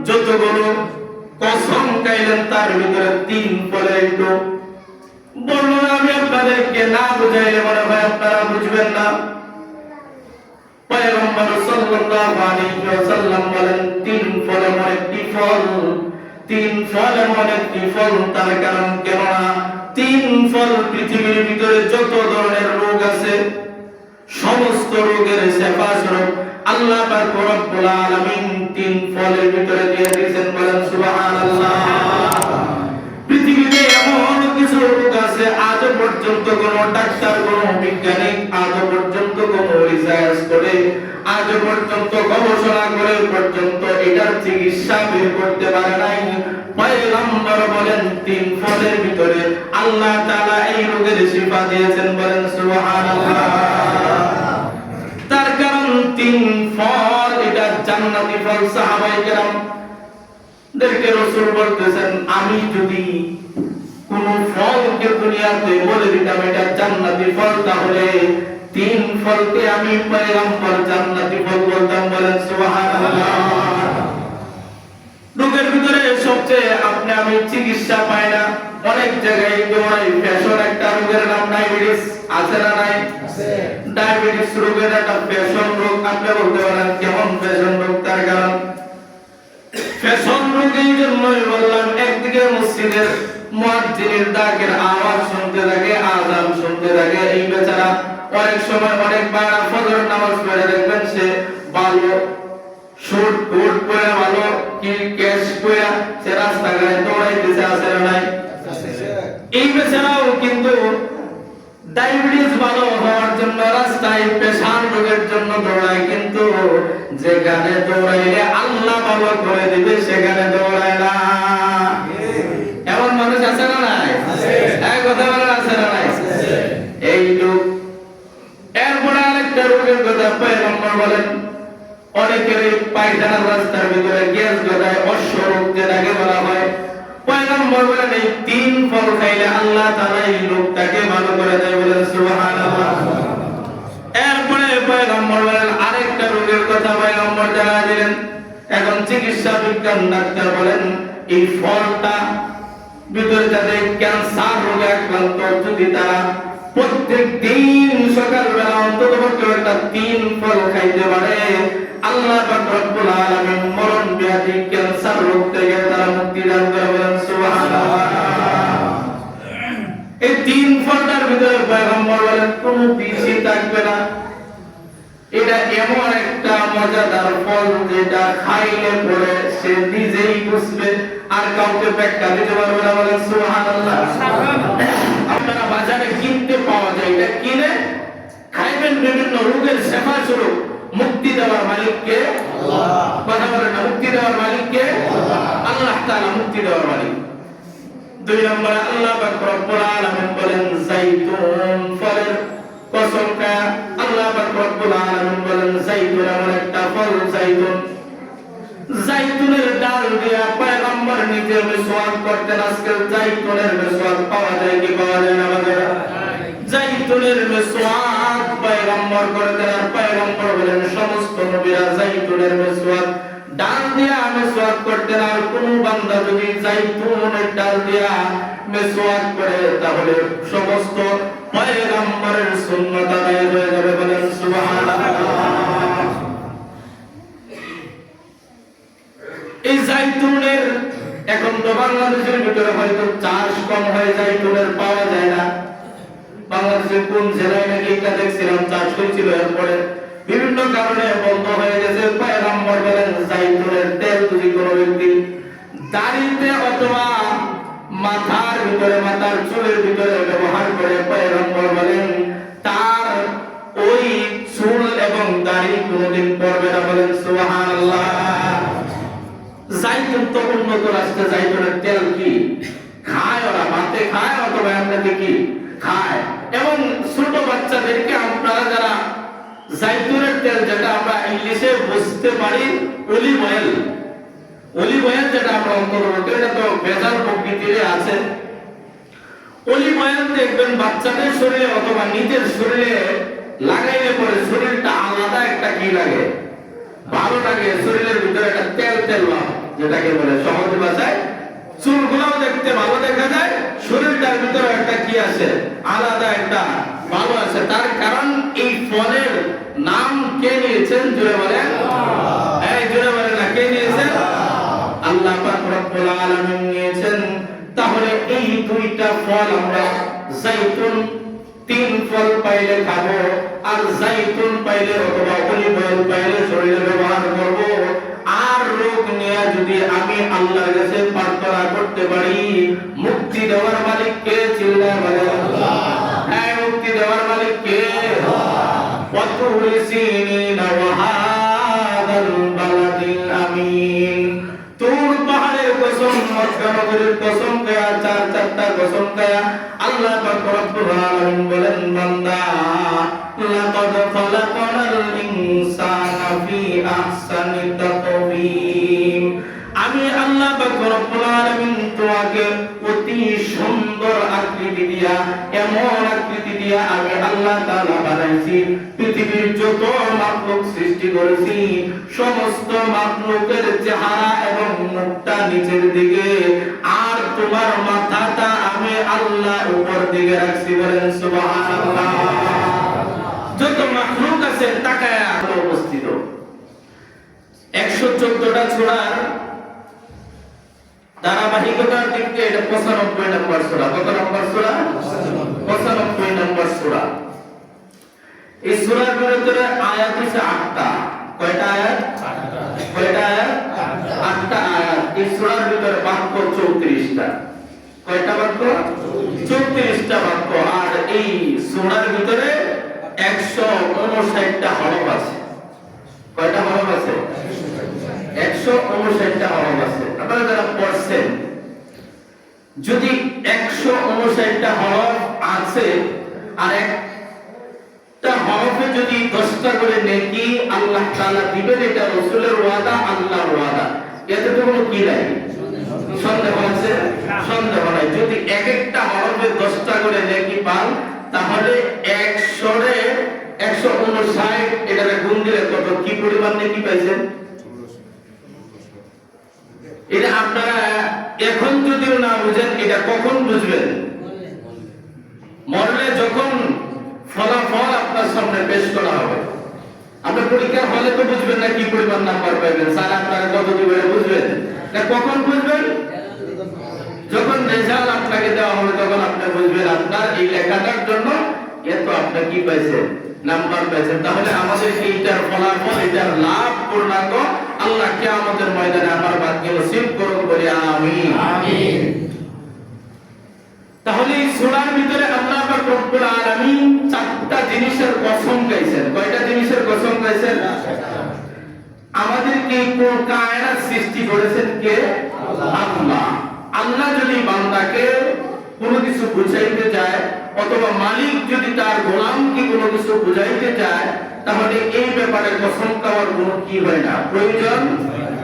যতগুলো কসম খাইলেন তার ভিতরে 3 ফলের একটু বললেন আমি আপনাদেরকে না বুঝাইলে মনে হয় আপনারা বুঝবেন না। পয়গম্বর সাল্লাল্লাহু আলাইহি ওয়াসাল্লাম বলেন 3 ফল এমন একটি ফল, 3 ফল এমন একটি ফল, তার কারণ কেননা 3 ফল পৃথিবীর ভিতরে যত ধরনের রোগ আছে সমস্ত রোগের শিফা স্বরূপ আল্লাহ পাক রব্বুল আলামিন 3 ফলের ভিতরে দিয়ে দিয়েছেন। বলেন সুবহানাল্লাহ। পৃথিবীতে এমন কিছু রোগ আছে আজ পর্যন্ত কোনো ডাক্তার, কোনো বিজ্ঞানী আজ পর্যন্ত কোনো রিসার্চ করে, আজ পর্যন্ত গবেষণা করে পর্যন্ত এটার চিকিৎসা বের করতে পারে নাই। পয়গম্বর বলেন 3 ফলের ভিতরে আল্লাহ তাআলা এই রোগের শিফা দিয়েছেন। বলেন সুবহানাল্লাহ। তার কারণ 3 ফল, এটা জান্নাতি ফল। সাহাবায়ে কেরাম দেখে রাসূল বলতেছেন আমি যদি কোন ফলকে দুনিয়াতে বলে দিতাম এটা জান্নাতি ফল, তাহলে 3 ফলকে আমি পয়গম্বর জান্নাতি ফল বলতাম। বলেন সুবহানাল্লাহ। রোগের ভিতরে সবচেয়ে আমি চিকিৎসা পাই না, অনেক জায়গায় দৌড়াই। ফ্যাশন একটা রোগের নাম ডায়াবেটিস, আছে না নাই? আছে। ডায়াবেটিস রোগের একটা ফ্যাশন রোগ। আপনি বলতে পারেন কেমন ফ্যাশন রোগ? তার কারণ ফ্যাশন রোগ এই জন্যই বললাম, একদিকে মসজিদের মুয়াজ্জিনের ডাকের আওয়াজ শুনতে থাকে, আযান শুনতে থাকে, এই বেচারা অনেক সময় অনেক বারা ফজর নামাজ পড়ে দেখবেন সে ভালো শুট কোট পরে, ভালো কি ক্যাশ পরে সে রাস্তাঘাটে দৌড়াইতেছে, আছে না নাই? এই বেচারাও কিন্তু ডায়াবেটিস ভালো হওয়ার জন্য রাস্তায় পেশাব রোগের জন্য দৌড়ায়, কিন্তু যেখানে দৌড়াইলে আল্লাহ ভালো করে দিবে সেখানে দৌড়ায় না। এমন মানুষ আছে না নাই? এক কথা বলেন, আছে না নাই? এই লোক। এরপরে আরেকটা রোগের কথা পয়গম্বর বলেন, অনেকের পায়খানার রাস্তার ভিতরে গ্যাস গদায়, অশ্ব রোগ যেটাকে বলা হয়। পয়গম্বর বলেন এই 3 ফল খাইলে আল্লাহ তাআলা এই লোকটাকে ভালো করে দেয়। বলেন সুবহানাল্লাহ। এরপরে পয়গম্বর বলেন আরেকটা রোগের কথা পয়গম্বর জানা দিলেন। এখন চিকিৎসা বিজ্ঞান ডাক্তার বলেন এই ফলটা ভিতরে যাদের ক্যান্সার রোগে আক্রান্ত, যদি তারা প্রত্যেক দিন সকালবেলা অন্ততপক্ষে একটা 3 ফল খাইতে পারে, আল্লাহ পাক রব্বুল আলামিন মরণ ব্যাধি ক্যান্সার রোগ থেকে তারা মুক্তি দান করে। বলেন সুবহানাল্লাহ। এই 3 ফলটার ভিতরে পয়গম্বর বলেন কোনো পিছি থাকবে না। এটা এমন একটা মজাদার ফল যেটা খাইলে পরে সে নিজেই বুঝবে, আর কাউকে ব্যাখ্যা দিতে পারবে না। বলেন সুবহানাল্লাহ। আপনারা বাজারে কিনতে পাওয়া যায়, এটা কিনে খাইবেন, বিভিন্ন রোগের শিফা স্বরূপ। মুক্তি দেওয়ার মালিক কে? আল্লাহ। কথা বলেন না, মুক্তি দেওয়ার মালিক কে? আল্লাহ তাআলা মুক্তি দেওয়ার মালিক। 2 নম্বরে আল্লাহ পাক রব্বুল আলামিন বলেন জাইতুন ফলের কসম খায়া আল্লাহ পাক রব্বুল আলামিন বলেন জাইতুন এমন একটা ফল, জাইতুন, জাইতুনের ডাল দিয়ে পয়গম্বর নিজে মিসওয়াক করতেন। আজকে জাইতুনের মিসওয়াক পাওয়া যায় কি পাওয়া যায় না? জাইতুনের মিসওয়াক পয়গম্বর করতেন। আর পয়গম্বর বলেন সমস্ত নবীরা জাইতুনের মিসওয়াক ডাল দিয়া মিসওয়াক করতেন। আর কোন বান্দা যদি জাইতুনের ডাল দিয়া মিসওয়াক করে তাহলে সমস্ত পয়গম্বরের সুন্নাত আদায় হয়ে যাবে। বলেন সুবহানাল্লাহ। এই জাইতুনের এখন তো বাংলাদেশের ভিতরে হয়তো চাষ কম হয়ে জাইতুনের পাওয়া যায় না। বাংলাদেশের কোন জেলায় নাকি এটা দেখছিলাম চাষ হয়েছিল, এরপরে বিভিন্ন কারণে বন্ধ হয়ে গেছে। পয়গম্বর বলেন জাইতুনের তেল যদি কোনো ব্যক্তি দাড়িতে অথবা মাথার ভিতরে, মাথার চুলের ভিতরে ব্যবহার করে, পয়গম্বর বলেন তার ওই চুল এবং দাড়ি কোনোদিন পড়বে না। বলেন সুবহানাল্লাহ। জাইতুন তো উন্নত রাষ্ট্রে জাইতুনের তেল কি খায়, ওরা ভাতে খায় অথবা এমনিতে কি খায়। এবং ছোট বাচ্চাদেরকে আপনারা যারা জাইতুনের তেল, যেটা আমরা ইংলিশে বুঝতে পারি অলিভ অয়েল, অলিভ অয়েল যেটা আমরা অন্তর্ভুক্ত, এটা তো ভেজাল প্রকৃতির আছে। অলিভ অয়েল দেখবেন বাচ্চাদের শরীরে অথবা নিজের শরীরে লাগাইলে পরে শরীরটা আলাদা একটা কি লাগে, ভালো লাগে, শরীরের ভিতরে একটা তেল তেল ভাব। যেটাকে বলে সহজ ভাষায় চুলগুলোও দেখতে ভালো দেখা যায়, শরীরটার ভিতরে একটা কি আছে, আলাদা একটা ভালো আছে। তার কারণ এই ফলের নাম কে নিয়েছেন? জোরে বলেন, এই জোরে বলেন না, কে নিয়েছেন? আল্লাহ পাক রব্বুল আলামিন নিয়েছেন। তাহলে এই দুইটা ফল আমরা জাইতুন 3 ফল পাইলে খাবো, আর জাইতুন পাইলে অথবা অলিভ অয়েল পাইলে শরীরে ব্যবহার করব। আর রোগ নিয়ে যদি আমি আল্লাহর কাছে প্রার্থনা করতে পারি, মুক্তি দেওয়ার মালিক কে? চিল্লায় বলেন আল্লাহ। হ্যাঁ, মুক্তি দেওয়ার মালিক কে? ওয়াতুরি সিনিন ওয়া হাদাল বালাদিল আমিন। তুর পাহাড়ের কসম, মক্কা নগরীর কসম খায়া, চারটা কসম খায়া আল্লাহ পাক রব্বুল আলামিন বলেন, বান্দা লাকাদ খালাকনাল ইনসানা ফি আহসানি তাকওয়িম। আমি আল্লাহ পাক রব্বুল আলামিন তোমাকে অতি সুন্দর আকৃতি দিয়া, এমন আকৃতি দিয়া আমি আল্লাহ তাআলা বানাইছি। পৃথিবীর যত মাখলুক সৃষ্টি করেছি, সমস্ত মাখলুকের চেহারা এবং মুখটা নিচের দিকে, আর তোমার মাথাটা আমি আল্লাহ উপর দিকে রাখছি। বলেন সুবহানাল্লাহ। যত মাখলুক আছে তাকায় অবস্থিত। 114টা সূরার ধারাবাহিকতার দিক থেকে এটা 95 নম্বর সূরা। কত নম্বর সূরা? 95 নম্বর সূরা। এই সূরার ভিতরে আয়াত আছে 8টা। কয়টা আয়াত? 8টা। কয়টা আয়াত? 8টা আয়াত। এই সূরার ভিতরে বাক্য 34টা। কয়টা বাক্য? 34টা বাক্য। আর এই সূরার ভিতরে 159টা হরফ আছে। কয়টা হরফ আছে? 159টা হরফ আছে। আপনারা যারা পড়ছেন, যদি 159টা হরফ আছে আর একটা হরফে যদি 10টা করে নেকি আল্লাহ তাআলা দিবেন, এটা রাসূলের ওয়াদা, আল্লাহর ওয়াদা। এতে তো কোনো কি নাই, সন্দেহ আছে? সন্দেহ নাই। যদি এক একটা হরফে 10টা করে নেকি পান, তাহলে 100 এ 159, এটারে গুণ দিলে কত, কি পরিমাণ নেকি পাইছেন? এটা আপনারা এখন যদিও না বুঝেন, এটা কখন বুঝবেন? মরলে যখন ফলাফল আপনার সামনে পেশ করা হবে। আপনার পরীক্ষার হলে তো বুঝবেন না কি পরিমাণ নাম্বার পাবেন, স্যার আপনারা কত দিবেন বুঝবেন না। কখন বুঝবেন? যখন রেজাল্ট আপনাকে দেওয়া হবে, তখন আপনি বুঝবেন আপনার এই লেখাটার জন্য এত আপনি কি পাইছেন, নাম্বার পাইছেন। তাহলে আমাদের এইটার ফলাফল, এটার লাভ পূর্ণাঙ্গ আল্লাহ কিয়ামতের ময়দানে আমার ভাগ্য নসিব করুন, বলি আমিন। আমিন। তাহলে এই সূরার ভিতরে আল্লাহ পাক রব্বুল আলামিন 4টা জিনিসের কসম গাইছেন। কয়টা জিনিসের কসম গাইছেন? আমাদেরকে কোন কায়নাত সৃষ্টি করেছেন কে? আল্লাহ। আল্লাহ যদি বান্দাকে কোনো কিছু বুঝাইতে যায়, অথবা মালিক যদি তার গোলামকে কোনো কিছু বুঝাইতে যায়, তাহলে এই ব্যাপারে কসম খাওয়ার কোনো কি হয় না, প্রয়োজন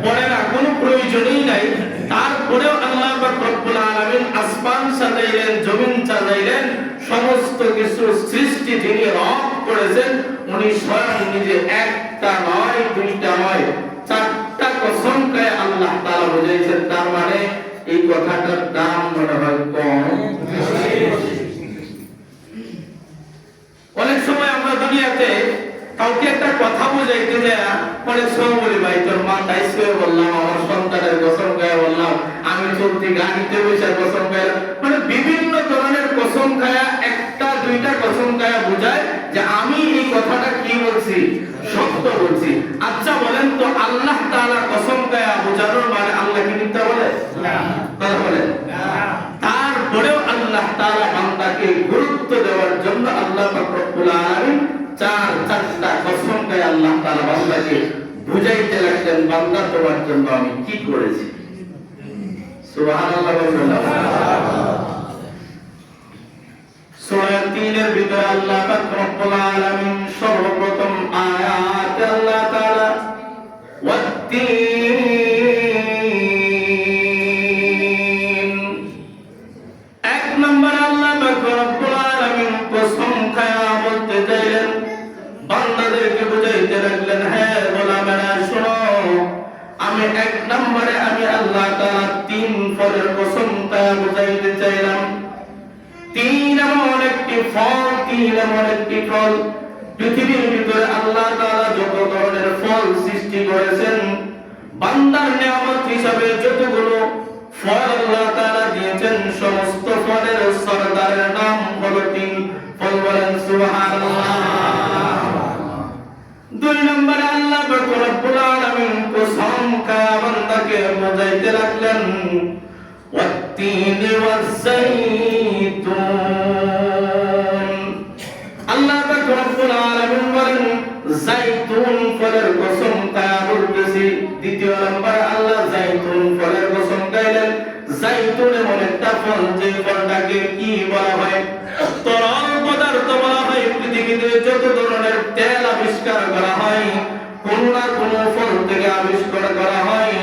পড়ে না, কোনো প্রয়োজনই নাই। তারপরেও আল্লাহ পাক রব্বুল আলামিন আসমান সাজাইলেন, জমিন সাজাইলেন, সমস্ত কিছু সৃষ্টি যিনি রব করেছেন, উনি স্বয়ং নিজে, একটা নয়, দুইটা নয়, 4টা কসম খায় আল্লাহ তাআলা বুঝাইছেন। তার মানে এই কথাটার দাম মনে হয় কম। অনেক সময় আমরা দুনিয়াতে কাউকে একটা কথা বুঝাইতে যায়, অনেক সময় বলি, ভাই তোর মাথায় শুয়ে বললাম, আমার সন্তানের কসম খায় বললাম, আমি চলতি গাড়িতে বসে কসম খাইলাম। মানে বিভিন্ন ধরনের কসম খায়া, একটা দুইটা কসম খায়া বোঝায় যে আমি এই কথাটা কি বলছি, সত্য বলছি। আচ্ছা বলেন তো, আল্লাহ তাআলা কসম খায়া বোঝানোর মানে আল্লাহ কি মিথ্যা বলে? না। কথা বলেন না। তারপরেও আল্লাহ তাআলা বান্দাকে গুরুত্ব দেওয়ার জন্য আল্লাহ পাক রব্বুল আলামিন 4টা কসম খায় আল্লাহ তাআলা বান্দাকে বুঝাইতে লাগলেন, বান্দা তোমার জন্য আমি কি করেছি। সুবহানাল্লাহ। সূরা 3 এর ভিতরে আল্লাহ পাক রব্বুল আলামিন সর্বপ্রথম আয়াত আল্লাহ তাআলা ওয়াত্তিন, 1 নম্বর আল্লাহ পাক রব্বুল আলামিন কসম খায়া বলতে চাইলেন, বান্দাদেরকে বুঝাইতে লাগলেন, হ্যাঁ গোলামেরা শোনো, আমি 1 নম্বর নম্বরে আমি আল্লাহ তাআলা তিন ফলের কসম তা বুঝাইতে চাইলাম। তিন এমন একটি ফল পৃথিবীর ভিতরে আল্লাহ তাআলা যত ধরনের ফল সৃষ্টি করেছেন, বান্দার নিয়ামত হিসাবে যতগুলো ফল আল্লাহ তাআলা দিয়েছেন, সমস্ত ফলের সরদারের নাম হলো তিন ফল। বলেন সুবহানাল্লাহ। দুই নম্বরে আল্লাহ রব্বুল আলামিন কসম খায়া বান্দাকে বোঝাইতে লাগলেন, ওয়াত-তিনি ওয়াজ-যাইতুন। আল্লাহ রব্বুল আলামিন বলেন যাইতুন ফলের কসম খায়া বলতেছি। দ্বিতীয় নম্বরে আল্লাহ যাইতুন ফলের কসম খাইলেন। যাইতুন এমন একটা ফল যে ফলটাকে কি বলা হয়? তরল পদার্থ বলা হয়। পৃথিবীতে যত ধরনের তেল আবিষ্কার করা হয়, কোন না কোন ফল থেকে আবিষ্কার করা হয়।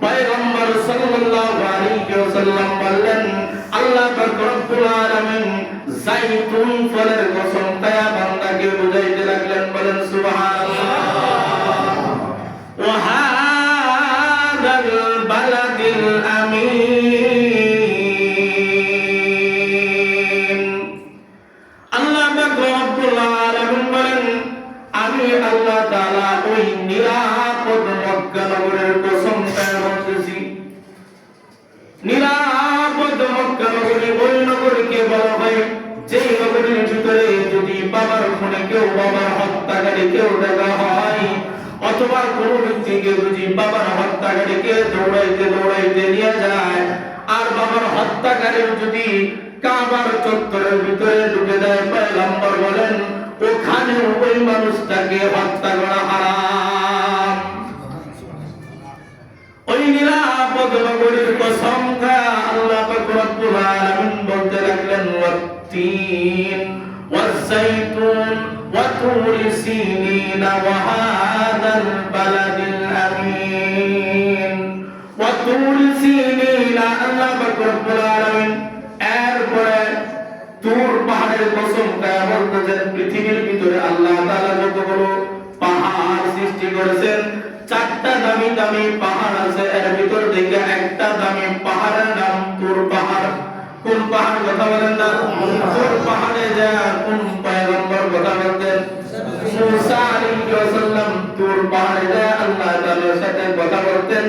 পয়গম্বর সাল্লাল্লাহু আলাইহি ওয়াসাল্লাম বললেন, আল্লাহ পাক রব্বুল আলামিন যাইতুন ফলের কসম খায়া বান্দাকে বুঝাইতে লাগলেন। বলেন সুবহানাল্লাহ। ওয়া হাদাল বালাদিল আমিন। আল্লাহ পাক রব্বুল আলামিন বলেন, আমি আল্লাহ তাআলা ওই নিরাপদ মক্কা নগরের কসম খায়া বলতেছি। নিরাপদ মক্কা নগরী ওই নগরীকে বলা হয় যে নগরীর ভিতরে যদি বাবার খুনে কেউ, বাবার হত্যাকারী কেউ দেখা হয়, অথবা কোনো ব্যক্তিকে যদি বাবার হত্যাকারীকে দৌড়াইতে নিয়ে যায়, আর বাবার হত্যাকারী যদি কাবার চত্বরের ভিতরে ঢুকে দেয়, পয়গম্বর বলেন ওখানে ওই মানুষটাকে হত্যা করা হারাম। ওই নিরাপদ নগরীর কসম খায়া আল্লাহ পাক রব্বুল আলামিন বলতে লাগলেন, ওয়াত-তিন ওয়াজ-যাইতুন ওয়া তুরি সিনিন ওয়া হাদাল বালাদিল আমিন। ওয়া তুরি সিনিন, আল্লাহ পাক রব্বুল আলামিন এরপরে তুর পাহাড়ের কসম খায়া বলতেছেন, পৃথিবীর ভিতরে আল্লাহ তাআলা যতগুলো পাহাড় সৃষ্টি করেছেন, চারটা দামি দামি পাহাড় আছে, এর ভিতর থেকে একটা দামি পাহাড়ের নাম তুর পাহাড়। কোন পাহাড় কথা বলেন না? তুর পাহাড়ে যায় কোন পয়গম্বর কথা বলতেন? মুসা আলাইহিস সালাম তুর পাহাড়ে যায় আল্লাহ তাআলার সাথে কথা বলতেন।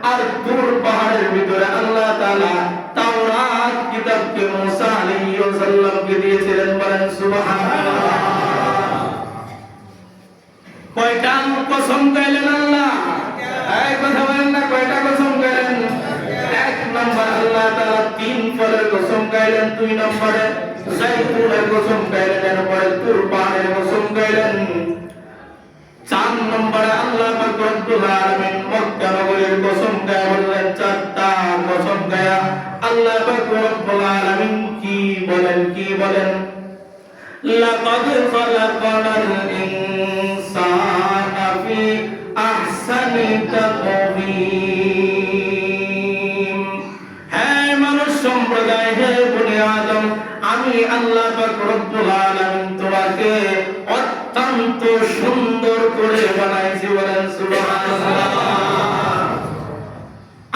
আর তুর পাহাড়ের ভিতরে আল্লাহ তাআলা তাওরাত কিতাবকে মুসা আলাইহিস সালামকে দিয়েছিলেন। বলেন সুবহানাল্লাহ। কয়টা কসম খাইলেন আল্লাহ? এক কথা বলেন না, কয়টা কসম খাইলেন? এক নম্বর আল্লাহ তাআলা তিন ফলের কসম খাইলেন। দুই নম্বরে যাইতুনের কসম খাইলেন। এরপরে তুর পাহাড়ের কসম খাইলেন। চার নম্বরে আল্লাহ পাক রব্বুল আলামিন মক্কা নগরীর কসম খায়া বললেন। চারটা কসম খায়া আল্লাহ পাক রব্বুল আলামিন কি বলেন? লাকাদ খালাকানাল ইনসানা ফি আহসানি তাকওয়িম। হে মানুষ সম্প্রদায়, হে বনি আদম, আমি আল্লাহ পাক রব্বুল আলামিন তোমাকে অত্যন্ত সুন্দর করে বানাইছি। বলেন সুবহানাল্লাহ।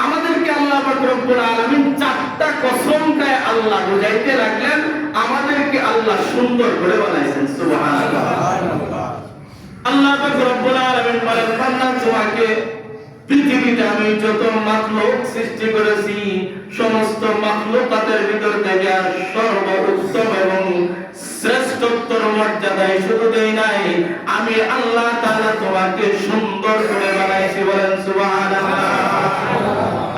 আমাদেরকে আল্লাহ পাক রব্বুল আলামিন চারটা কসম খায় আল্লাহ বুঝাইতে লাগলেন, আমাদেরকে আল্লাহ সুন্দর করে বানাইছেন। সুবহানাল্লাহ। আল্লাহ পাক রব্বুল আলামিন বলেন, বান্দা তোমাকে পৃথিবীতে আমি যত মাখলুক সৃষ্টি করেছি, সমস্ত মাখলুকাতের ভিতর থেকে সর্বোত্তম এবং শ্রেষ্ঠত্বর মর্যাদায় শুধু দেই নাই, আমি আল্লাহ তাআলা তোমাকে সুন্দর করে বানাইছি। বলেন সুবহানাল্লাহ।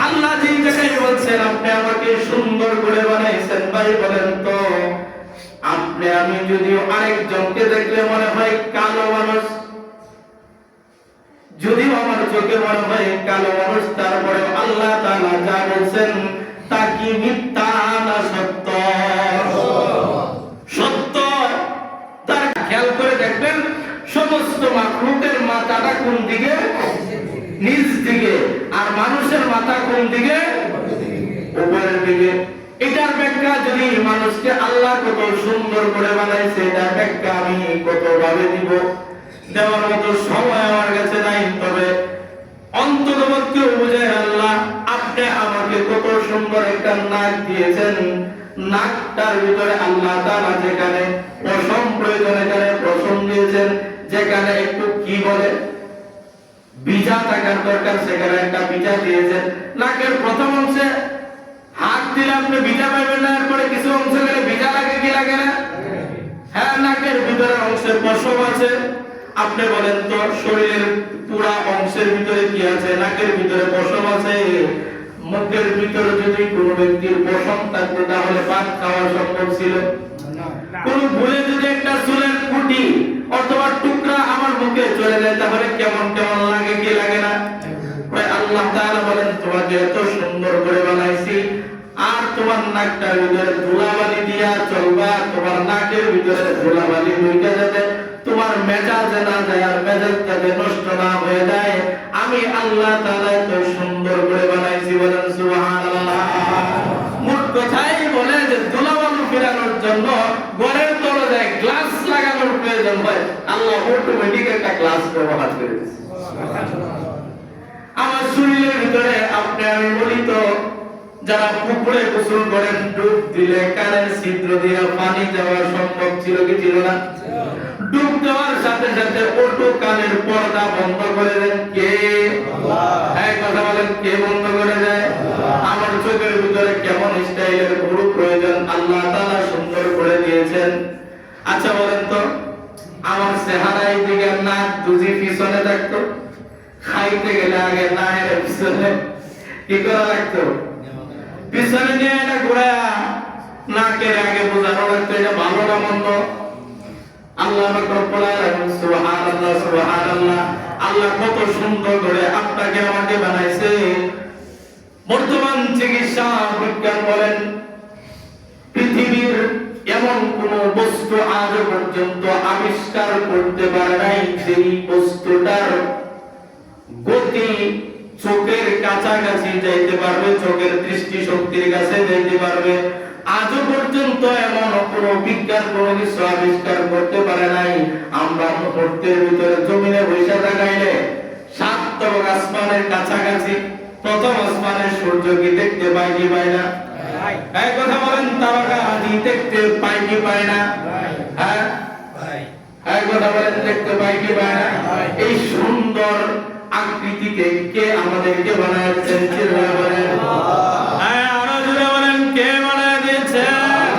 আল্লাহ যেই জায়গায় বলছেন আপনি আমাকে সুন্দর করে বানাইছেন, ভাই বলেন তো আপনি আমি যদিও আরেকজনকে দেখলে মনে হয় কালো মানুষ, যদিও আমার চোখে মনে হয় কালো মানুষ, তারপরে আল্লাহ তাআলা যা বলছেন তা কি মিথ্যা না সত্য? সত্য। তার খেয়াল করে দেখবেন সমস্ত মাখলুকের মাথাটা কোন দিকে? নিচ দিকে। আর মানুষের মাথা কোন দিকে? উপরের দিকে। এটার ব্যাখ্যা যদি মানুষকে আল্লাহ কত সুন্দর করে বানাইছে, এটার ব্যাখ্যা আমি কত ভাবে দিব, দেওয়ার মতো সময় আমার কাছে নাই। তবে অন্তর্বর্তী বুঝে আল্লাহ আপনি আমাকে কত সুন্দর একটা নাক দিয়েছেন, নাকটার ভিতরে আল্লাহ তাআলা যেখানে পশম প্রয়োজন এখানে পশম দিয়েছেন, যেখানে একটু কি বলে বিজা থাকার দরকার সেখানে একটা বিজা দিয়েছেন। নাকের প্রথম অংশে হাত দিলে আপনি বিজা পাবেন না, এরপরে কিছু অংশ গেলে বিজা লাগে কি লাগে না? হ্যাঁ, নাকের ভিতরে অংশে পশম আছে। আপনি বলেন তো শরীরের পুরা অংশের ভিতরে কি আছে? নাকের ভিতরে পশম আছে। মুখের ভিতরে যদি কোনো ব্যক্তির পশম থাকতো তাহলে ভাত খাওয়া সম্ভব ছিল? কোন ভুলে যদি একটা চুলের কুটি অথবা টুকরা আমার মুখে চলে যায় তাহলে কেমন কেমন লাগে কি লাগে না? আল্লাহ তাআলা বলেন তোমাকে এত সুন্দর করে বানাইছি, আর তোমার নাকটার ভিতরে ধুলাবালি দিয়া চলবা, তোমার নাকের ভিতরে ধুলাবালি ঢুকে যাবে, তোমার মেজাজ না যায় আর মেজাজ যাতে নষ্ট না হয়ে যায়, আমি আল্লাহ তাআলা এত সুন্দর করে বানাইছি। বলেন সুবহানাল্লাহ। মোট কথাই বলে যে ধুলাবালি ফেরানোর জন্য ঘরের দরজায় গ্লাস লাগানোর প্রয়োজন হয়, আল্লাহ অটোমেটিক একটা গ্লাস ব্যবহার করে দিয়েছে। আমার শরীরের ভিতরে আপনি আমি বলি তো যারা পুকুরে গোসল করেন ডুব দিলে কানের ছিদ্র দিয়ে পানি যাওয়া সম্ভব ছিল কি ছিল না? ডুব দেওয়ার সাথে সাথে অটো কানের পর্দা বন্ধ করে দেন কে? আল্লাহ। এই কথা বলেন, কে বন্ধ করে দেয়? আমার চোখের ভিতরে কেমন স্টাইলের গুরু প্রয়োজন আল্লাহ তাআলা সুন্দর করে দিয়েছেন। আচ্ছা বলেন তো আমার চেহারায় দিকে নাক দুজি পিছনে থাকতো, খাইতে গেলে আগে নায়ের পিছনে কি করা লাগতো? পিছনে নিয়ে এটা ঘুরায়া নাকের আগে বোঝানো লাগতো এটা ভালো না মন্দ। আল্লাহ রব্বুল আলামিন সুবহানাল্লাহ সুবহানাল্লাহ। আল্লাহ কত সুন্দর করে আপনাকে আমাকে বানাইছে। বর্তমান চিকিৎসা বিজ্ঞান বলেন পৃথিবীর এমন কোন বস্তু আজ পর্যন্ত আবিষ্কার করতে পারে নাই যেই বস্তুটার গতি চোখের কাছাকাছি যাইতে পারবে, চোখের দৃষ্টি শক্তির কাছে যাইতে পারবে। আজও পর্যন্ত এমন কোন বিজ্ঞান কোন কিছু আবিষ্কার করতে পারে নাই। আমরা মুহূর্তের ভিতরে জমিনে বসে থাকাইলে 7 তবক আসমানের কাছাকাছি প্রথম আসমানের সূর্য কি দেখতে পাই কি পাই না? এই কথা বলেন, তারকা আদি দেখতে পাই কি পাই না? হ্যাঁ এই কথা বলেন, দেখতে পাই কি পাই না? এই সুন্দর আকৃতিকে কে আমাদেরকে বানাচ্ছেন? চিল্লায়ে বলেন হ্যাঁ, আরো জোরে বলেন, কে বানায় দিয়েছেন?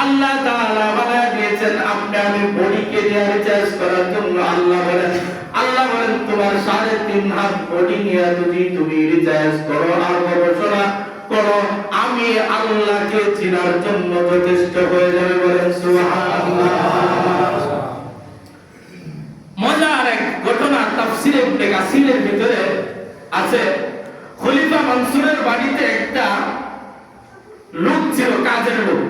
আল্লাহ তাআলা বানায় দিয়েছেন। আপনি আমি বডিকে দিয়ে রিচার্জ করার জন্য আল্লাহ বলেন তোমার 3.5 হাত বডি নিয়ে যদি তুমি রিচার্জ করো আর গবেষণা করো, আমি আল্লাহকে চিনার জন্য যথেষ্ট হয়ে যাবে। বলেন সুবহানাল্লাহ। মজার এক ঘটনা তাফসীরে ইবনে কাসিরের ভিতরে আছে। খলিফা মনসুরের বাড়িতে একটা লোক ছিল, কাজের লোক,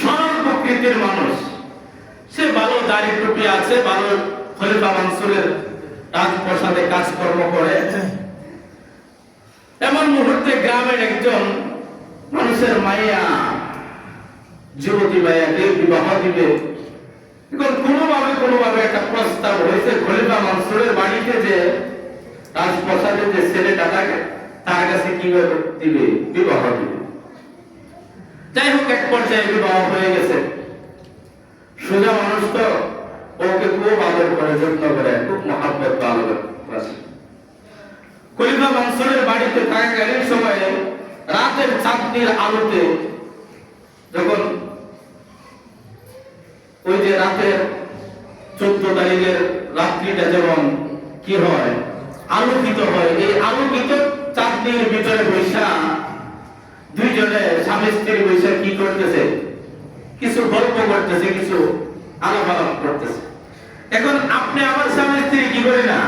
সরল প্রকৃতির মানুষ। সে ভালো দাড়ি টুপি আছে, ভালো খলিফা মনসুরের রাজপ্রাসাদে কাজকর্ম করে। এমন মুহূর্তে গ্রামের একজন মানুষের মাইয়া যুবতী মাইয়াকে বিবাহ দিবে। কোনোভাবে একটা প্রস্তাব হয়েছে খলিফা মনসুরের বাড়িতে যে রাজপ্রাসাদে যে ছেলেটা থাকে তার কাছে কিভাবে দিবে, বিবাহ দিবে। যাই হোক, এক পর্যায়ে বিবাহ হয়ে গেছে। সোজা মানুষ তো ওকে খুব আদর করে, যত্ন করে, খুব মহাব্বত ভালোবাসে। খলিফা মনসুরের বাড়িতে থাকাকালীন সময়ে রাতের চাঁদনির আলোতে যখন ওই যে রাতের 14 তারিখের রাত্রিটা যেমন কি হয় আলোকিত হয়, এই আলোকিত চাঁদনির ভিতরে বৈশা দুইজনে স্বামী স্ত্রী বৈশা কি করতেছে? কিছু গল্প করতেছে, কিছু আলাপ করতেছে। এখন আপনি আমার স্বামী স্ত্রী কি করি না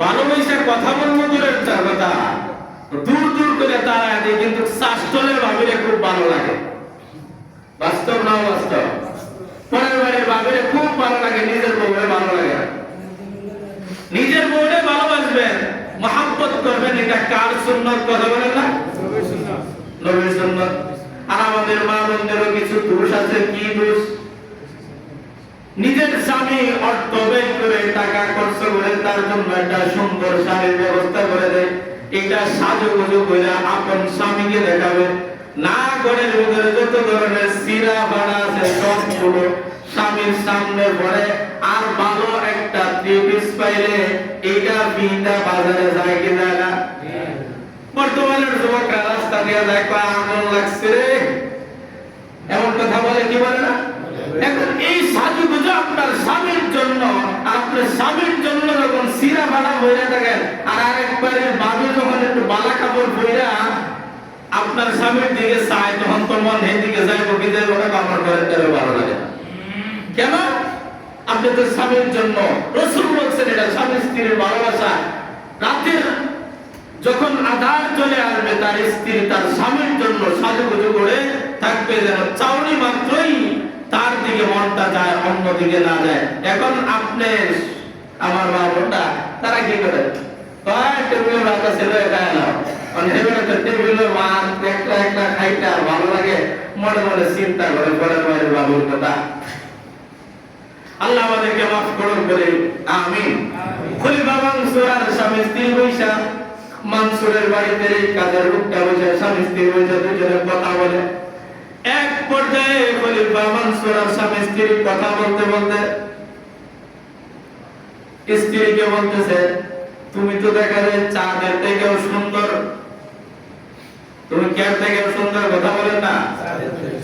ভালোবাসার কথা বলবো দূরের কথা, দূর দূর করে তারা দেয়, কিন্তু শাস্তলের ভাবিরে খুব ভালো লাগে। বাস্তব না বাস্তব? পরের বাড়ির ভাবিরে খুব ভালো লাগে, নিজের বউরে ভালো লাগে না। নিজের বউরে ভালোবাসবেন, মহব্বত করবেন, এটা কার সুন্নাত? কথা বলেন না, নবীর সুন্নাত। আর আমাদের মা বোনদেরও কিছু দোষ আছে। কি দোষ? নিজের স্বামী অর্থ ব্যয় করে টাকা খরচ করে তার জন্য একটা সুন্দর শাড়ির ব্যবস্থা করে দেয়, এটা সাজুগুজু করে আপন স্বামীকে দেখাবে না, ঘরের ভিতরে যত ধরনের সিরা ভাড়া আছে সবগুলো স্বামীর সামনে পড়ে, আর ভালো একটা ত্রিপিস পাইলে এটা বিনা বাজারে যায় কি যায় না? বর্তমানের যুবকরা রাস্তা দিয়ে যায় আগুন লাগছে রে, এমন কথা বলে কি বলে না? এখন এই সাজুগুজু আপনার স্বামীর জন্য, আপনার স্বামীর জন্য যখন সিরা ভাড়া হয়ে থাকেন, আর আরেকবারের বাবু যখন একটু বালা কাপড় পইরা আপনার স্বামীর দিকে চায়, তখন তো মন এদিকে যায় বকি যায় ওটা কাপড় করে তেরো ভালো লাগে না। কেন? আপনি তো স্বামীর জন্য, রাসূল বলছেন এটা স্বামী স্ত্রীর ভালোবাসা। রাতের যখন আধার চলে আসবে তার স্ত্রী তার স্বামীর জন্য সাজুগুজু করে থাকবে, যেন চাউনি মাত্রই তার দিকে মনটা যায়, অন্য দিকে না যায়। এখন আপনি আমার মা বোনটা তারা কি করে? টেবিলের রাখা ছিল খায় না, টেবিলের মা একলা একলা খাইতে আর ভালো লাগে, মনে মনে চিন্তা করে ঘরের বাইরে বাবুর কথা। আল্লাহ আমাদেরকে মাফ করুন করে আমিন। খলিফা মানসুর আর স্বামী স্ত্রী বৈশা, মানসুরের বাড়িতে কাজের লোকটা বসে স্বামী স্ত্রী বসে দুজনে কথা বলে। এক পর্যায়ে খলিফা মানসুর আর স্বামী স্ত্রী কথা বলতে বলতে স্ত্রীকে বলতেছে, তুমি তো দেখা যায় চাঁদের থেকেও সুন্দর, তুমি কেয়ার থেকেও সুন্দর, কথা বলেন না,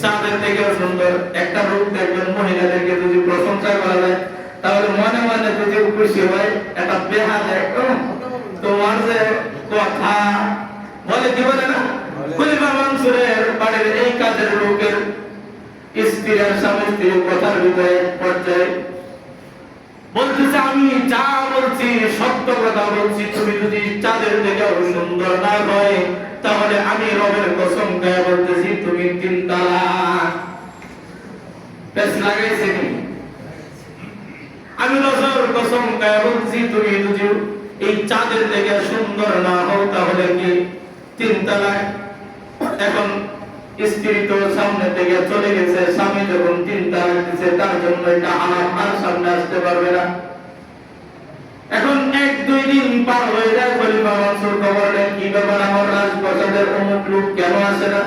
চাঁদের থেকেও সুন্দর। একটা রূপ দেখবেন মহিলাদেরকে যদি প্রশংসা করা যায় তাহলে মনে মনে যদি খুশি হয়, একটা বেহা দেয় তোমার যে কথা বলে কি বলে না? খলিফা মানসুরের বাড়ির এই কাজের লোকের স্ত্রী আর স্বামী স্ত্রীর কথার ভিতরে পর্যায়ে বলতেছে, আমি যা বলছি সত্য কথা বলছি, তুমি যদি চাঁদের থেকেও সুন্দর না হয় তাহলে আমি রবের কসম খেয়ে বলতেছি তুমি 3 তালাক। বেশ লাগাইছে নি? আমি রবের কসম খেয়ে বলছি তুমি যদি এই চাঁদের থেকে সুন্দর না হও তাহলে কি 3 তালাক। এখন স্ত্রী তো সামনে থেকে চলে গেছে, স্বামী যখন 3 তালাক দিয়েছে তার জন্য এটা আলাপ আর সামনে আসতে পারবে না। এখন 1-2 দিন পার হয়ে যায়, খলিফা মানসুর খবর নেই কি ব্যাপার, আমার রাজপ্রাসাদের অমুক লোক কেন আসে না?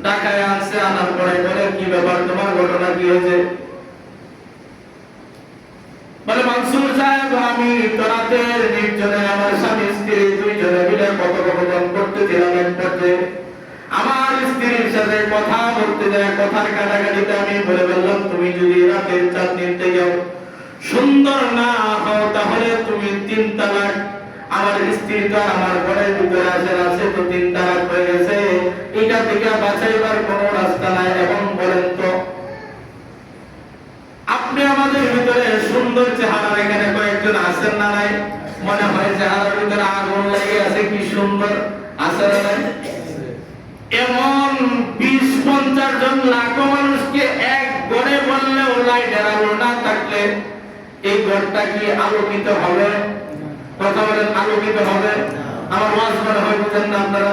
ঢাকায় আসছে, আনার পরে বলে কি ব্যাপার, তোমার ঘটনা কি হয়েছে? বলে মানসুর সাহেব, আমি তো রাতের নির্জনে আমার স্বামী স্ত্রী দুইজনে মিলে কথোপকথন করতেছিলাম, এক পর্যায়ে আমার স্ত্রীর সাথে কথা বলতে যায়, কথার কাটাকাটিতে আমি বলে বললাম তুমি যদি রাতের চাঁদনির থেকেও সুন্দর না হও তাহলে তুমি 3 তালাক। আমার স্ত্রী তো আমার ঘরের ভিতরে আছে তো 3 তালাক হয়ে গেছে, এটা থেকে বাঁচাইবার কোনো রাস্তা নাই। এখন বলেন তো আপনি আমাদের ভিতরে সুন্দর চেহারা এখানে কয়েকজন আছেন না নাই? মনে হয় চেহারার ভিতরে আগুন লেগে আছে, কি সুন্দর আছে না নাই? এমন 20-50 জন লাখো মানুষকে এক ঘরে বললেও লাইটের আলো না থাকলে এই ঘরটা কি আলোকিত হবে? কথা বলেন, আলোকিত হবে? আমার ওয়াজ মনে হয় বুঝেন না আপনারা?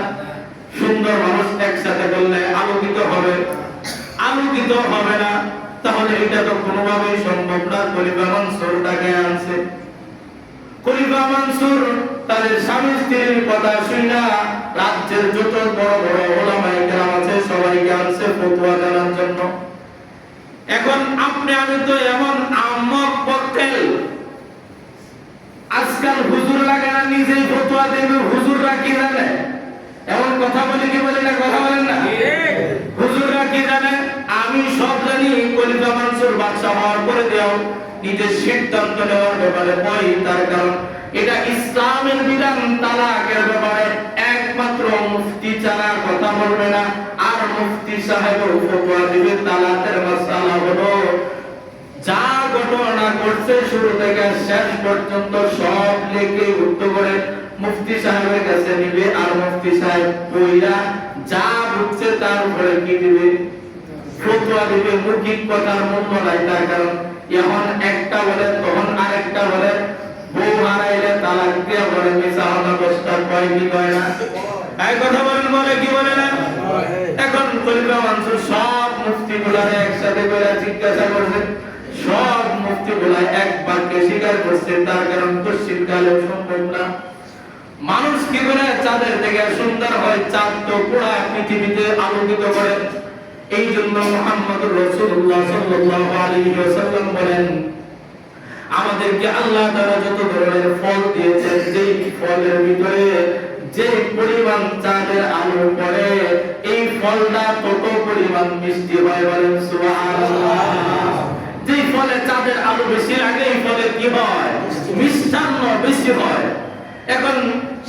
সুন্দর মানুষ একসাথে বললে আলোকিত হবে? আলোকিত হবে না, তাহলে এটা তো কোনোভাবেই সম্ভব না। খলিফা মানসুর তাকে আনছে, খলিফা মানসুর তাদের স্বামী স্ত্রীর কথা শুনে রাজ্যের যত বড় বড় ওলামায়ে কেরাম আছে সবাইকে আনছে ফতোয়া জানার জন্য। এখন আপনি আমি তো এমন আম্মক বক্তেল, আজকাল হুজুর লাগে না, নিজেই ফতোয়া দেবে, হুজুররা কি জানে? এমন কথা বলে কি বলে না, কথা বলেন না? হুজুররা কি জানে? আমি সব জানি। খলিফা মানসুর বাদশা হওয়ার পরে দেও নিজের সিদ্ধান্ত নেওয়ার ব্যাপারে ভয়, তার কারণ এটা ইসলামের বিধান। তালাকের ব্যাপারে একমাত্র মুফতি ছাড়া কথা বলবে না, আর মুফতি সাহেব ফতোয়া দিবে। তালাকের মাসআলা হলো যা ঘটনা ঘটছে শুরু থেকে শেষ পর্যন্ত সব লিখে উত্তর করে মুফতি সাহেবের কাছে নিবে, আর মুফতি সাহেব কইরা যা বুঝছে তার উপরে কি দিবে, ফতোয়া দিবে। মৌখিক কথার মূল্য নাই, তার কারণ এখন একটা বলে তখন আরেকটা বলে, বউ হারাইলে তালাক দিয়ে বলে মিশা হনা দশটা কয় কি কয় না, এই কথা বলেন, বলে কি বলে না? এখন খলিফা মানসুর সব মুফতি গুলারে একসাথে করে জিজ্ঞাসা করছে, সব মুফতিগুলা এক বাক্যে স্বীকার করছে, তার কারণ পশ্চিম কালেও সম্ভব না। মানুষ কি করে চাঁদের থেকে সুন্দর হয়? চাঁদ তো পুরা পৃথিবীতে আলোকিত করে। এই জন্য মুহাম্মদুর রাসূলুল্লাহ সাল্লাল্লাহু আলাইহি ওয়াসাল্লাম বলেন, আমাদেরকে আল্লাহ তাআলা যত ধরনের ফল দিয়েছেন, যেই ফলের ভিতরে যে পরিমাণ চাঁদের আলো পড়ে, এই ফলটা তত পরিমাণ মিষ্টি হয়। বলেন সুবহানাল্লাহ। যেই ফলে চাঁদের আলো বেশি লাগে, এই ফলে কি হয়? মিষ্টান্ন বেশি হয়। এখন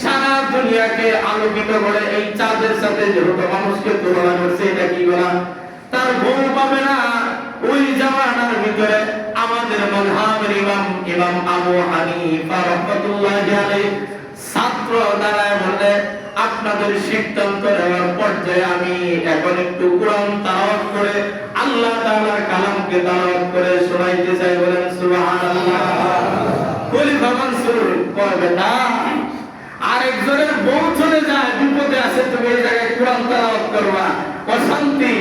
সারা দুনিয়াকে আলোকিত করে এই চাঁদের সাথে যেহেতু মানুষকে তুলনা করছে, এটা কি করা? তার বউ পাবে না। ওই জামানার ভিতরে আমাদের মাযহাবের ইমাম আবু হানিফা রাহমাতুল্লাহি আলাইহি ছাত্র দ্বারায় বলে, আপনাদের সিদ্ধান্ত নেওয়ার পর্যায়ে আমি এখন একটু কোরআন তেলাওয়াত করে আল্লাহ তাআলার কালামকে তেলাওয়াত করে শোনাইতে চাই। বলেন সুবহানাল্লাহ। খলিফা মানসুর কবে না, আরেকজনের বউ চলে যায়, বিপদে আছে, তুমি এই জায়গায় কোরআন তেলাওয়াত করবা, অশান্তি।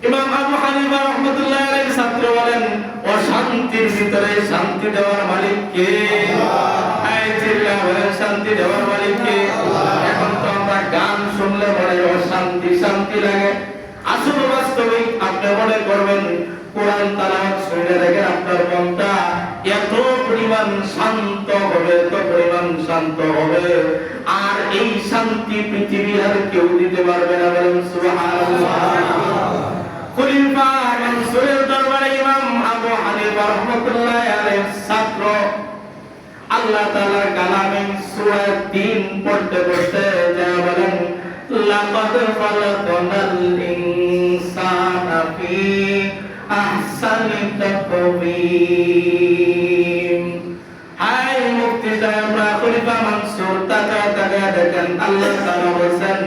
ইমাম আবু হানিফা রাহমাতুল্লাহি আলাইহি ছাত্র বলেন, অশান্তির ভিতরে শান্তি দেওয়ার মালিক কে? আল্লাহ। বলেন শান্তি দেওয়ার মালিক কে? এখন তো আমরা গান শুনলে বড় অশান্তি শান্তি লাগে। আসলে বাস্তবিক আপনি মনে করবেন কোরআন তেলাওয়াত শুনে দেখেন আপনার মনটা এত পরিমাণ শান্ত হবে, এত পরিমাণ শান্ত হবে, আর এই শান্তি পৃথিবী আর কেউ দিতে পারবে না। বলেন সুবহানাল্লাহ। খলিফা মানসুরের দরবারে ইমাম আবু হানিফা রাহমাতুল্লাহি আলাইহি ছাত্র আল্লাহ তাআলার কালামে সূরা ৩ পড়তে পড়তে যা বলেন, লাকাদ খালাকনাল ইনসানা ফি আহসানি তাকওয়িম। হাই মুফতি সাহেব খলিফা মানসুর তাকা দেখেন, আল্লাহ তাআলা বলেন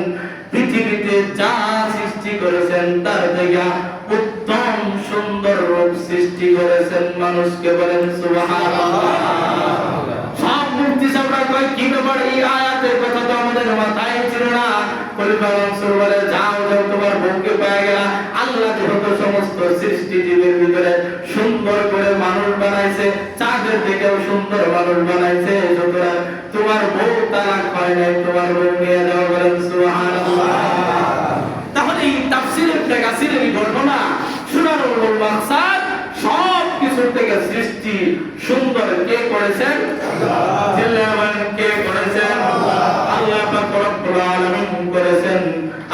পৃথিবীতে যা সৃষ্টি করেছেন তার থেকে উত্তম সুন্দর রূপ সৃষ্টি করেছেন মানুষকে। বলেন সুবহানাল্লাহ। সব মুফতি সাহেবরা কয় কি ব্যাপার, এই আয়াতের কথা তো আমাদের মাথায় ছিল না। খলিফা মানসুর বলে, যাও তোমার বউকে পেয়ে গেলা। আল্লাহ যেহেতু সমস্ত সৃষ্টি জীবের ভিতরে সুন্দর করে মানুষ বানাইছে, চাঁদের থেকেও সুন্দর মানুষ বানাইছে, সুতরাং তোমার বউ তালাক হয় নাই, তোমার বউ নিয়ে যাও। বলেন সুবহানাল্লাহ। তাহলে এই তাফসীর ইবনে কাসিরের এই ঘটনা শোনার মূল মাকসাদ, সব কিছু থেকে সৃষ্টি সুন্দর কে করেছেন? আল্লাহ। কে করেছেন? আল্লাহ পাক রব্বুল আলামিন করেছেন।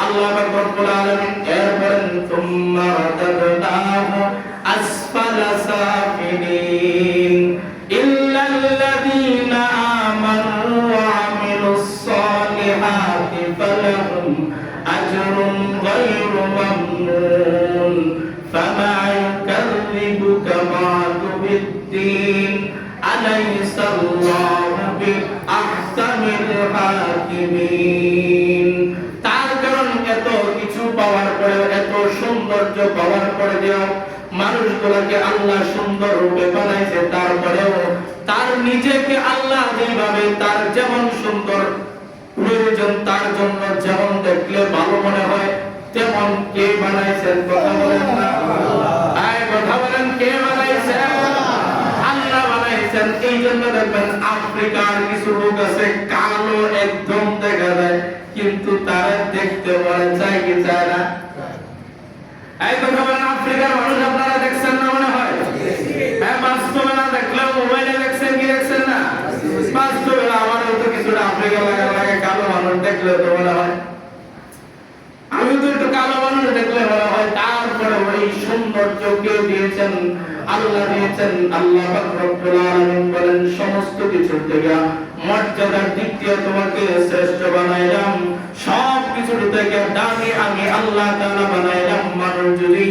আল্লাহ পাক রব্বুল আলামিন এরপর সুম্মা রাদাদনাহু আসফালা সাফিলিন ইল্লাল্লাযীনা আমানু ওয়া আমিলুস সালিহাতি ফালাহুম আজরুন গায়রু মামনুন ফামা ইউকাযযিবুকা বা'দু বিদ্দীন আলাইসাল্লাহু বিআহসানিল হাকিমিন। তার কারণ এত কিছু পাওয়ার পরে, এত সৌন্দর্য পাওয়ার পরে দেও মানুষগুলোকে আল্লাহ সুন্দর রূপে বানাইছে, তারপরেও তার নিজেকে আল্লাহ যেভাবে তার যেমন সুন্দর প্রয়োজন, তার জন্য যেমন দেখলে ভালো মনে হয়, তেমন কে বানাইছেন? কথা বলেন না। কথা বলেন, কে বানাইছেন? আল্লাহ বানাইছেন। এই জন্য দেখবেন আফ্রিকার কিছু লোক আছে, কালো একদম দেখা যায়, কিন্তু তারা দেখতে মনে চায় কি চায় না? এই কথা বলেন, আফ্রিকার মানুষ আপনারা দেখছেন না মনে হয়? হ্যাঁ, বাস্তবে না দেখলেও মোবাইলে দেখছেন কি দেখছেন না? বাস্তবে আমারও তো কিছুটা আফ্রিকা লাগে কালো মানুষ দেখলে তো মনে হয়, আমি তো একটু কালো মানুষ দেখলে মনে হয়। তারপরে ওই সৌন্দর্য কে দিয়েছেন? আল্লাহ দিয়েছেন। আল্লাহ পাক রব্বুল আলামিন বলেন, সমস্ত কিছু থেকে মর্যাদার দিক দিয়ে তোমাকে শ্রেষ্ঠ বানাইলাম, সব কিছু থেকে দামি আমি আল্লাহ তাআলা বানাইলাম। মানুষ যদি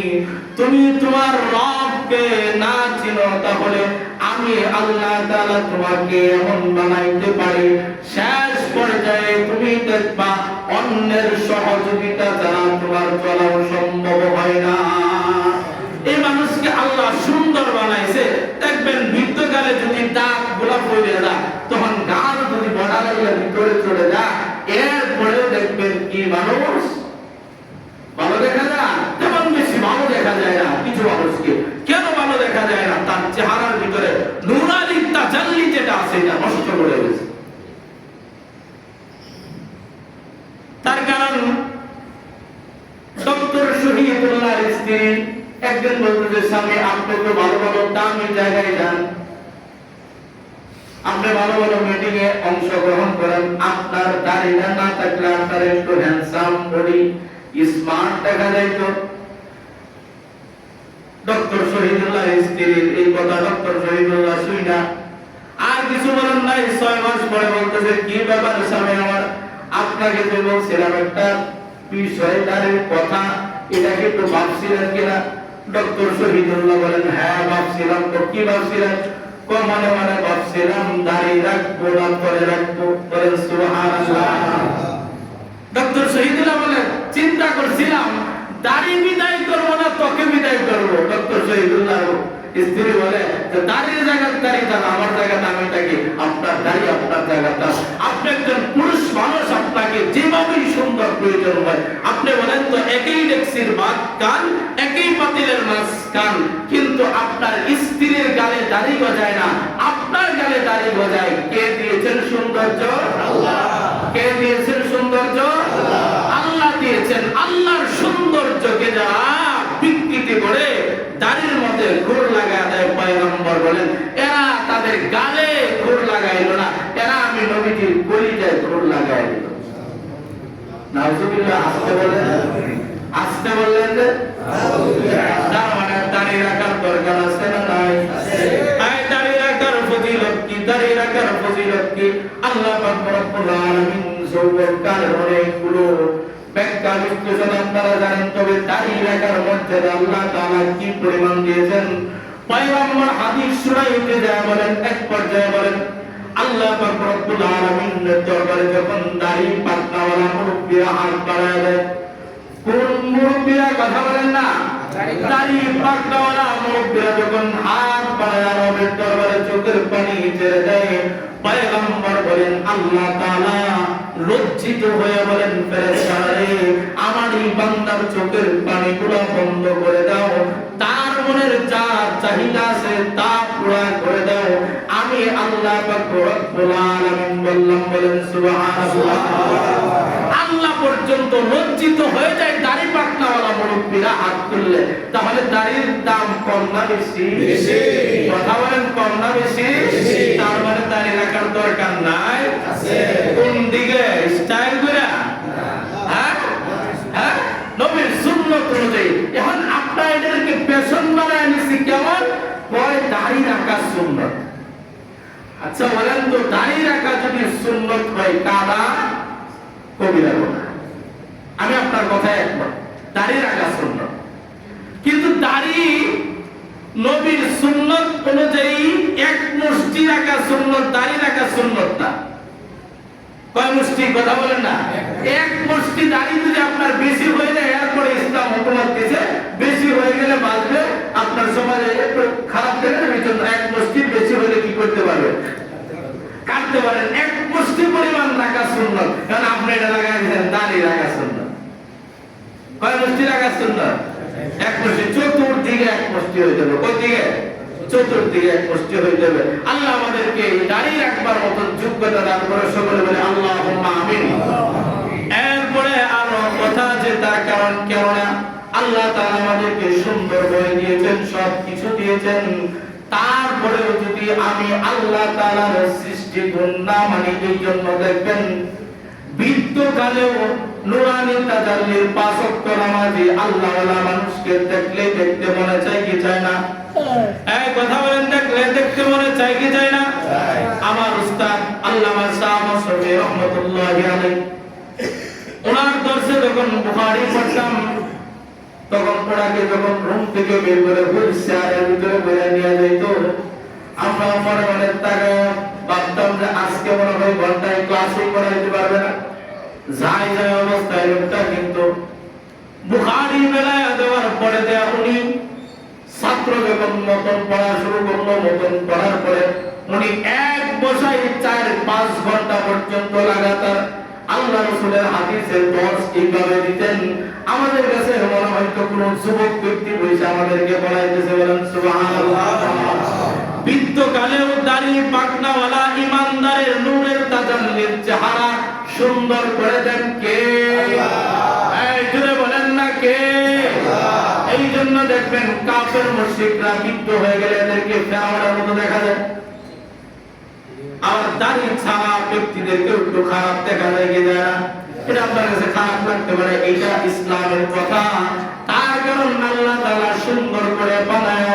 তুমি তোমার রবকে না চিনো, তাহলে আমি আল্লাহ তাআলা তোমাকে এমন বানাইতে পারি, শেষ পর্যায়ে তুমি দেখবা অন্যের সহযোগিতা ছাড়া তোমার চলা সম্ভব হয় না। এই মানুষকে আল্লাহ সুন্দর বানাইছে, দেখবেন বৃদ্ধকালে যদি দাঁত গোলাপ হয়ে যায়, তখন গাল যদি বড়া লাগলে ভিতরে চলে যায়, এরপরেও দেখবেন কি মানুষ ভালো দেখা যায়, তেমন বেশি ভালো দেখা যায় না কিছু মানুষ। সেটা নষ্ট করে গেছে। তার কারণ ডক্টর শহীদুল্লাহর স্ত্রী একদিন বলতে, স্বামী আপনি তো ভালো ভালো দামি জায়গায় যান, আপনি ভালো ভালো মিটিং এ অংশগ্রহণ করেন, আপনার দাড়িটা না থাকলে আপনার একটু হ্যান্ডসাম বডি স্মার্ট দেখা যাইত। ডক্টর শহীদুল্লাহর স্ত্রীর এই কথা ডক্টর শহীদুল্লাহ শুই না আর কিছু বলেন নাই। 6 মাস পরে বলতেছে, কি ব্যাপার স্বামী আমার, আপনাকে তো বলছিলাম একটা বিষয় দাঁড়ের কথা, এটাকে একটু ভাবছিলেন কিনা? ডক্টর শহীদুল্লাহ বলেন, হ্যাঁ ভাবছিলাম। তো কি ভাবছিলেন? মনে মনে ভাবছিলাম দাড়ি রাখবো না পরে রাখবো। বলেন সুবহানাল্লাহ। ডক্টর শহীদুল্লাহ বলেন, চিন্তা করছিলাম দাড়ি বিদায় করবো না তোকে বিদায় করবো। ডক্টর শহীদুল্লাহ স্ত্রী বলে, দাড়ির জায়গায় দাড়ি থাকা, আমার জায়গাটা আমি থাকি, আপনার দাড়ি আপনার জায়গাটা। আপনি একজন পুরুষ মানুষ, আপনাকে যেভাবেই সুন্দর প্রয়োজন হয়, আপনি বলেন তো একই ডেক্সির ভাত কান, একই পাতিলের মাছ কান, কিন্তু আপনার স্ত্রীর গালে দাড়ি গজায় না, আপনার গালে দাড়ি গজায়। কে দিয়েছেন সৌন্দর্য? আল্লাহ। কে দিয়েছেন সৌন্দর্য? আল্লাহ দিয়েছেন। আল্লাহর সৌন্দর্যকে যারা বিকৃতি করে দাড়ির মধ্যে ঘোর লাগায় দেয়, পয়গম্বর বলেন এরা তাদের গালে ঘোর লাগাইলো না, এরা আমি নবীজির কলিজায় ঘোর লাগাই দিল। নাউজুবিল্লাহ। আসতে বলেন, আসতে বললেন যে তার মানে দাড়ি রাখার দরকার আছে না নাই? এই দাড়ি রাখার ফজিলত কি? দাড়ি রাখার ফজিলত কি? আল্লাহ পাক রব্বুল আলামিন সৌবকার অনেকগুলো ব্যাখ্যা বিশ্লেষণ আপনারা জানেন, তবে দাড়ি রাখার মর্যাদা আল্লাহ তাআলা কি পরিমাণ দিয়েছেন। পয়গম্বর হাদিস শোনাইতে যায় বলেন, এক পর্যায়ে বলেন আল্লাহ পাক রব্বুল আলামিনের দরবারে যখন দাড়ি পাকনাওয়ালা মুরব্বিরা হাত বাড়ায় দেয়, কোন মুরব্বিরা কথা বলেন না, দাড়ি পাকনাওয়ালা মুরব্বিরা যখন হাত বাড়ায় রবের দরবারে চোখের পানি ছেড়ে দেয়, পয়গম্বর বলেন আল্লাহ তাআলা লজ্জিত হয়ে বলেন, ফেরেশতারে আমার এই বান্দার চোখের পানিগুলো বন্ধ করে দাও, তার মনের যা চাহিদা আছে তা পুরা করে দাও। আমি আল্লাহ পাক রব্বুল আলামিন বললাম, বলেন সুবহানাল্লাহ। আল্লাহ পর্যন্ত লজ্জিত হয়ে যায় দাড়ি পাকনাওয়ালা মুরব্বিরা হাত তুললে। তাহলে দাড়ির দাম কম না বেশি? বেশি। কথা বলেন, কম না বেশি? তার মানে দাড়ি রাখার দরকার নাই? আছে। কোন দিকে? স্টাইল করে? হ্যাঁ হ্যাঁ, নবীর সুন্নাত অনুযায়ী। এখন আপনারা এদেরকে ফ্যাশন বানায় নিছি কেমন? কয় দাড়ি রাখা সুন্নাত। আচ্ছা বলেন তো, দাড়ি রাখা যদি সুন্নাত হয়, কাদা কবিরা গুনাহ। আমি আপনার কথায় একমত, দাড়ি রাখা সুন্নাত। কিন্তু দাড়ি নবীর সুন্নাত অনুযায়ী এক মুষ্টি রাখা সুন্নাত, দাড়ি রাখা সুন্নাত না। কয় মুষ্টি? কথা বলেন না। এক মুষ্টি দাড়ি যদি আপনার বেশি হয়ে যায়, এরপরে ইসলাম হুকুমত দিয়েছে বেশি হয়ে গেলে বাঁচবে, আপনার সমাজে একটু খারাপ দেখার জন্য এক মুষ্টি বেশি হলে কি করতে পারবে? কাটতে পারেন। এক মুষ্টি পরিমাণ রাখা সুন্নাত। কারণ আপনি এটা লাগাইছেন দাড়ি রাখা সুন্নাত। কয় মুষ্টি রাখা সুন্নাত? এক মুষ্টি। চতুর্দিকে এক মুষ্টি হয়ে যাবে। কোন দিকে? চতুর্দিকে এক মুষ্টি হয়ে যাবে। আল্লাহ আমাদেরকে দাড়ি রাখবার মতন যোগ্যতা দান করে, সকলে বলে আল্লাহুম্মা আমিন। এরপরে আরো কথা আছে, তার কারণ কেননা আল্লাহ তাআলা আমাদেরকে সুন্দর বই দিয়েছেন, সব কিছু দিয়েছেন, তারপরেও যদি আমি আল্লাহ তাআলার সৃষ্টি গুণ না মানি, এই জন্য দেখবেন বৃদ্ধকালেও নুরানি তাজাল্লির 5 ওয়াক্ত নামাজি আল্লাহওয়ালা মানুষকে দেখলে দেখতে মনে চায় কি চায় না? এই কথা বলেন, দেখলে দেখতে মনে চায় কি চায় না? আমার উস্তাদ আল্লামা শাহ মাসউদ রহমাতুল্লাহি আলাইহি, ওনার দর্শে যখন বুখারী পড়তাম, তখন পড়াকে যখন রুম থেকে বের করে হুইলচেয়ারের ভিতরে বের নিয়ে যাইতো, আমরা মনে মনে তাকে ভাবতাম যে আজকে মনে হয় ঘন্টায় ক্লাসই করাইতে পারবে না। যাই যায় অবস্থায় লোকটা কিন্তু বুখারী বেলায় দেওয়ার পরে দেয়া উনি ছাত্র যখন মতন পড়া শুরু করলো, মতন পড়ার পরে উনি এক বসায় 4-5 ঘন্টা পর্যন্ত লাগাতার আল্লাহ রাসূলের হাদিসের দর্শ এইভাবে দিতেন। আমাদের কাছে মনে হয় তো কোনো যুবক ব্যক্তি বসে আমাদেরকে পড়াইতেছে। বলেন সুবহানাল্লাহ। বৃদ্ধকালেও দাড়ি পাকনাওয়ালা ইমানদারের নূরের তাজাল্লির চেহারা সুন্দর করে দেন কে? এই জোরে বলেন না কে? এই জন্য দেখবেন কাফের মুশরিকরা বৃদ্ধ হয়ে গেলে এদেরকে ফেরাউনের মতো দেখা যায়। আর দাড়ি ছাড়া ব্যক্তিদেরকে একটু খারাপ দেখা যায় কি যায় না? এটা আপনার কাছে খারাপ লাগতে পারে, এটা ইসলামের কথা। তার কারণ আল্লাহ তাআলা সুন্দর করে বানায়।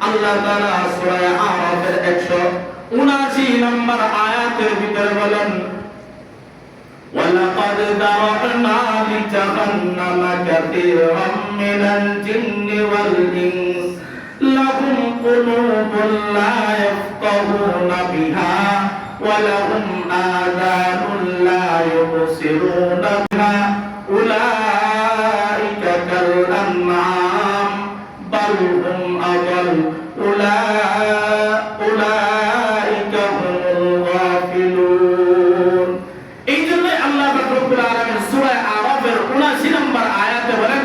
আল্লাহ তাআলা সূরা আরাফের 179 নম্বর আয়াতের ভিতরে বলেন, ওয়ালাকাদ দারা'না লিজাহান্নামা কাসীরাম মিনাল জিন্নি ওয়াল ইনস লাহুম কুলুবুন লা ইয়াফকাহুনা বিহা ওয়া লাহুম আযানুন লা ইউবসিরুনা বিহা উলাইকা কাল আনআম বাল হুম আযাল উলাইকা হুমুল গাফিলুন। এই জন্য আল্লাহ রাব্বুল আলামিন সূরা আরাফের 79 নম্বর আয়াতে বলেন,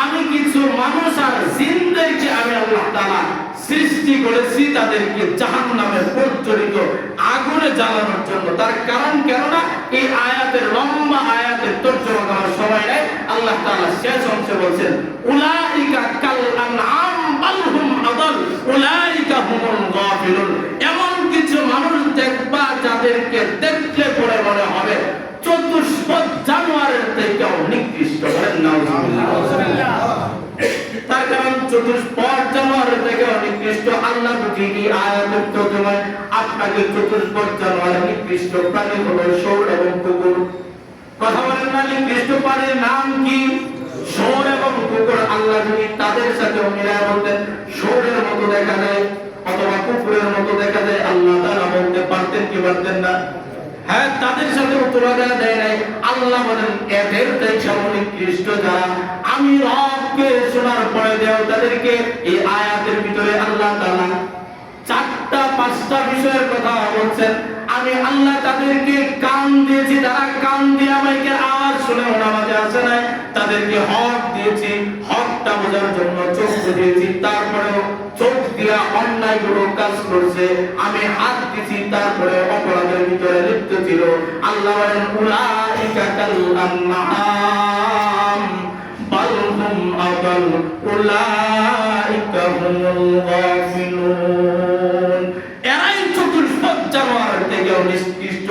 আমি কিছু মানুষ আর জিনদেরকে আমি আল্লাহ তাআলা সৃষ্টি করেছি তাদেরকে জাহান্নামে প্রজ্বলিত আগুনে জ্বালানোর জন্য। তার কারণ কেননা এই আয়াতের লম্বা আয়াতের তর্জমা করার সময় নাই। আল্লাহ তাআলা শেষ অংশে বলেন, উলাইকা কাল আনআম বাল হুম আযাল উলাইকা হুমুল গাফিলুন। এমন কিছু মানুষ দেখবা যাদেরকে দেখলে পরে মনে হবে চতুষ্পদ জানোয়ারের থেকেও নিকৃষ্ট। বলেন নাউজুবিল্লাহ। তার কারণ চতুষ্পদ জানোয়ারের থেকেও নিকৃষ্ট। আল্লাহ বুঝি এই আয়াতের তর্জমায় আপনাকে চতুষ্পদ জানোয়ারের নিকৃষ্ট প্রাণী হলো শুঁড় এবং কুকুর। কথা বলেন না, নিকৃষ্ট প্রাণীর নাম কি? শুঁড় এবং কুকুর। আল্লাহ যদি তাদের সাথে মিলায় বলতেন শুঁড়ের মতো দেখা যায় অথবা কুকুরের মতো দেখা যায়, আল্লাহ তাআলা বলতে পারতেন কি পারতেন না? হ্যাঁ, তাদের সাথে তুলনা দেয় নাই। আল্লাহ বলেন এদের থেকে নিকৃষ্ট যারা আমি রবকে শোনার পরে দেও তাদেরকে। এই আয়াতের ভিতরে আল্লাহ তাআলা 4-5টা বিষয়ের কথা বলছেন। আমি আল্লাহ তাদেরকে কান দিয়েছি, তারা কান দিয়ে আমাকে আওয়াজ শুনে নামাজে আসে নাই। তাদেরকে হক দিয়েছি, হকটা বোঝার জন্য চোখ দিয়েছি, তারপরেও চোখ দিয়া অন্যায় গুলো কাজ করছে। আমি হাত দিয়েছি, তারপরে অপরাধের ভিতরে লিপ্ত ছিল। আল্লাহ বলেন উলাইকা কাল আনআম বাল হুম আযাল উলাইকা হুমুল গাফিলুন। এরাই চতুষ্পদ জানোয়ারের থেকেও নিকৃষ্ট।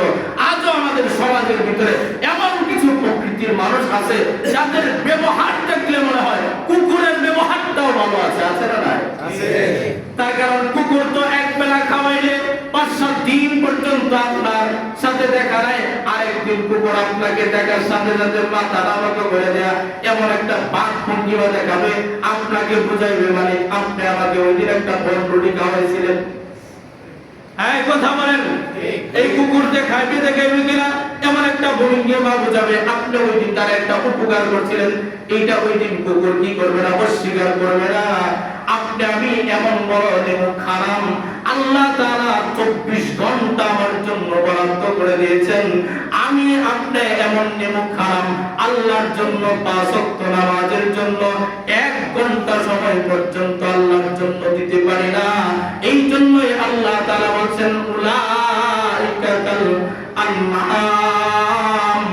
আজও আমাদের সমাজের ভিতরে এমন কিছু প্রকৃতির মানুষ আছে যাদের ব্যবহার দেখলে মনে হয় কুকুরের ব্যবহারটাও ভালো আছে। আছে না নাই? আছে। তার কারণ কুকুর তো এক বেলা খাওয়াইলে 5-7 দিন পর্যন্ত আপনার সাথে দেখা নাই। আরেকদিন কুকুর আপনাকে দেখার সাথে সাথে মাথা নামাতো করে দেয়া এমন একটা বাক ভঙ্গিমা দেখাবে, আপনাকে বুঝাইবে মানে আপনি আমাকে ওই দিন একটা বড় রুটি খাওয়াইছিলেন। হ্যাঁ, কথা বলেন, এই কুকুর যে খাইবে দেখাইবে কিনা এমন একটা ভঙ্গিমা বুঝাবে আপনি ওই দিন তার একটা উপকার করছিলেন। এইটা ওই দিন কুকুর কি করবে না? অস্বীকার করবে না। আপনি আমি এমন বড় নেমুখ হারাম আল্লাহ তাআলা 24 ঘন্টা আমার জন্য বরাদ্দ করে দিয়েছেন। আমি আপনি এমন নেমুখ হারাম আল্লাহর জন্য 5 ওয়াক্ত নামাজের জন্য 1 ঘন্টা সময় পর্যন্ত আল্লাহর জন্য দিতে পারি না। এই জন্যই আল্লাহ তাআলা বলেন উলাইকা কাল আনআম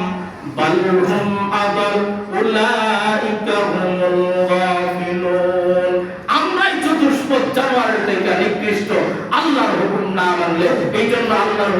বাল হুম আযাল উলাইকা হুমুল গাফিলুন। আমরাই চতুষ্পদ জানোয়ারের থেকে নিকৃষ্ট আল্লাহর হুকুম না মানলে। এই জন্য আল্লাহর